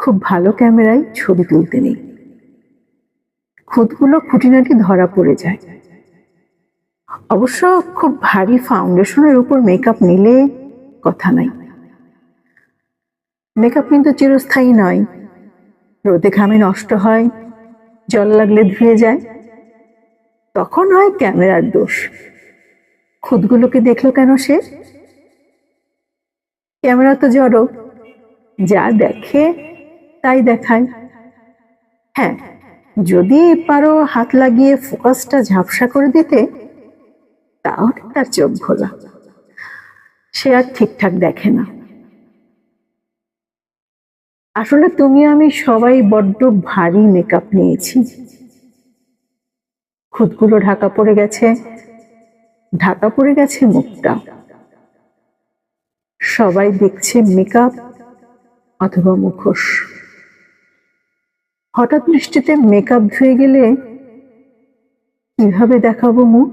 খুব ভালো ক্যামেরায় ছবি তুলতে নেই, খুঁতগুলো খুঁটিনাটি ধরা পড়ে যায়। অবশ্য খুব ভারী ফাউন্ডেশনের উপর মেকআপ নিলে কথা নাই। মেকআপ কিন্তু চিরস্থায়ী নয়, রোদে ঘামে নষ্ট হয়, জল লাগলে ধুয়ে যায়। তখন হয় ক্যামেরার দোষ। খুঁতগুলোকে দেখলো কেন সে? ক্যামেরা তো জড়ো, যা দেখে তাই দেখায়। হ্যাঁ, যদি পারো হাত লাগিয়ে ফোকাসটা ঝাপসা করে দিতে, তাহলে তার চোখ ঘোলা, সে আর ঠিকঠাক দেখে না। আসলে তুমি আমি সবাই বড্ড ভারী মেকআপ নিয়েছি। খুঁতগুলো ঢাকা পড়ে গেছে, ঢাকা পড়ে গেছে মুখটা। সবাই দেখছে মেকআপ অথবা মুখোশ। হঠাৎ বৃষ্টিতে মেকআপ ধুয়ে গেলে কিভাবে দেখাবো মুখ?